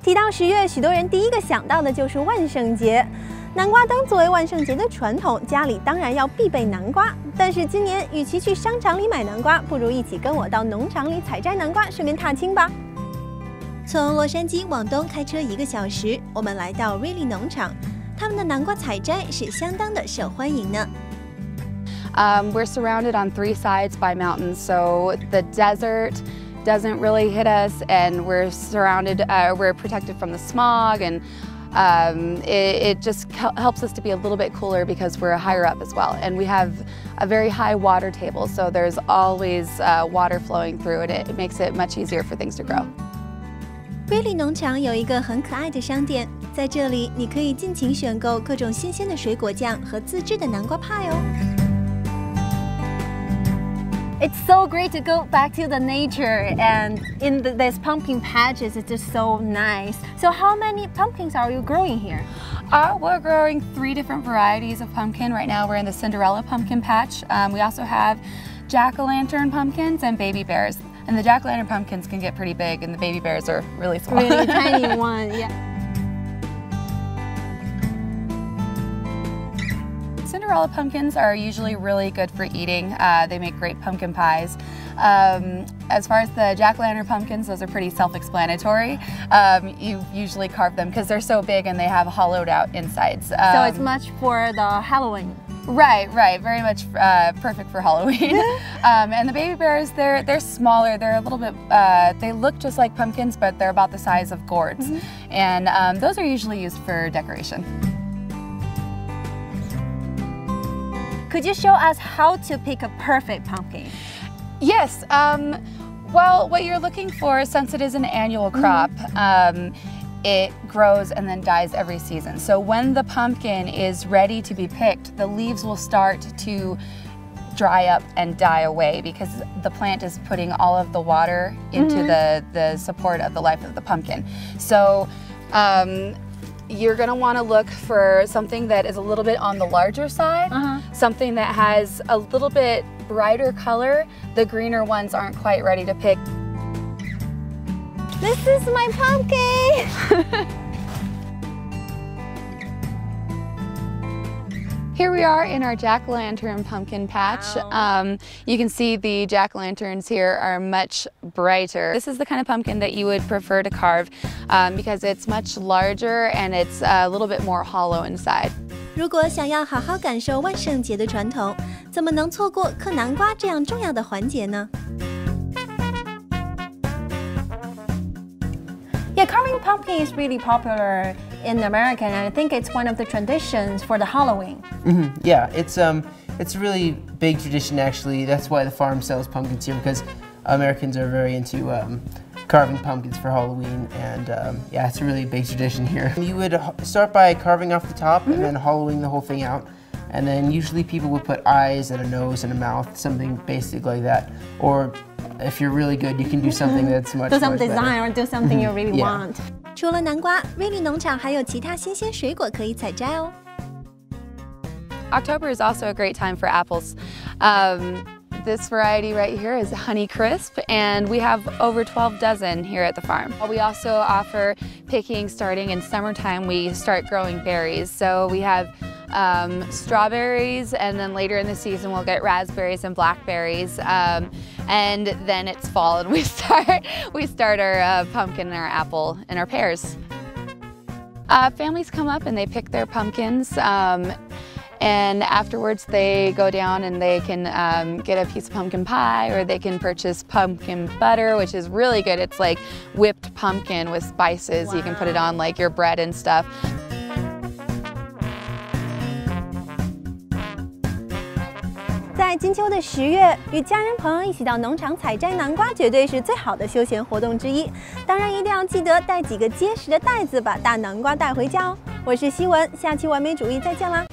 提到10月，许多人第一个想到的就是万圣节。南瓜灯作为万圣节的传统，家里当然要必备南瓜。但是今年，与其去商场里买南瓜，不如一起跟我到农场里采摘南瓜，顺便踏青吧。从洛杉矶往东开车1个小时，我们来到瑞利农场，他们的南瓜采摘是相当的受欢迎呢。 We're surrounded on 3 sides by mountains, so the desert doesn't really hit us, and we're surrounded, we're protected from the smog, and it just helps us to be a little bit cooler because we're higher up as well. And we have a very high water table, so there's always water flowing through it. It makes it much easier for things to grow. 瑞利农场有一个很可爱的商店，在这里你可以尽情选购各种新鲜的水果酱和自制的南瓜派哦。 It's so great to go back to the nature, and in these pumpkin patches, it's just so nice. So how many pumpkins are you growing here? We're growing 3 different varieties of pumpkin. Right now we're in the Cinderella pumpkin patch. We also have Jackolantern pumpkins and baby bears. And the Jackolantern pumpkins can get pretty big, and the baby bears are really small. Really tiny one, yeah. Cinderella pumpkins are usually really good for eating. They make great pumpkin pies. As far as the Jackolantern pumpkins, those are pretty self-explanatory. You usually carve them because they're so big and they have hollowed out insides. So it's much for the Halloween. Right, very much perfect for Halloween. And the baby bears, they're smaller. They're a little bit, they look just like pumpkins, but they're about the size of gourds. And those are usually used for decoration. Could you show us how to pick a perfect pumpkin? Yes. Well, what you're looking for, since it is an annual crop, it grows and then dies every season. So when the pumpkin is ready to be picked, the leaves will start to dry up and die away because the plant is putting all of the water into the support of the life of the pumpkin. So you're going to want to look for something that is a little bit on the larger side, something that has a little bit brighter color. The greener ones aren't quite ready to pick. This is my pumpkin! Here we are in our Jackolantern pumpkin patch. Wow. You can see the Jackolanterns here are much brighter. This is the kind of pumpkin that you would prefer to carve because it's much larger and it's a little bit more hollow inside. 如果想要好好感受万圣节的传统，怎么能错过嗑南瓜这样重要的环节呢？ Yeah, carving pumpkin is really popular in America, and I think it's one of the traditions for the Halloween. Yeah, it's a really big tradition actually. That's why the farm sells pumpkins here, because Americans are very into carving pumpkins for Halloween, and yeah, it's a really big tradition here. You would start by carving off the top and then hollowing the whole thing out, and then usually people would put eyes and a nose and a mouth, something basic like that, or if you're really good, you can do something that's much Do some much design better. or do something you really Yeah. want. 除了南瓜，瑞利农场还有其他新鲜水果可以采摘哦。 October is also a great time for apples. This variety right here is Honey Crisp, and we have over 12 dozen here at the farm. We also offer picking starting in summertime. We start growing berries. So we have strawberries, and then later in the season we'll get raspberries and blackberries. And then it's fall and we start our pumpkin and our apple and our pears. Families come up and they pick their pumpkins. And afterwards they go down and they can get a piece of pumpkin pie, or they can purchase pumpkin butter, which is really good. It's like whipped pumpkin with spices. Wow. You can put it on like your bread and stuff. 在金秋的10月，与家人朋友一起到农场采摘南瓜，绝对是最好的休闲活动之一。当然，一定要记得带几个结实的袋子，把大南瓜带回家哦。我是希文，下期完美主义再见啦！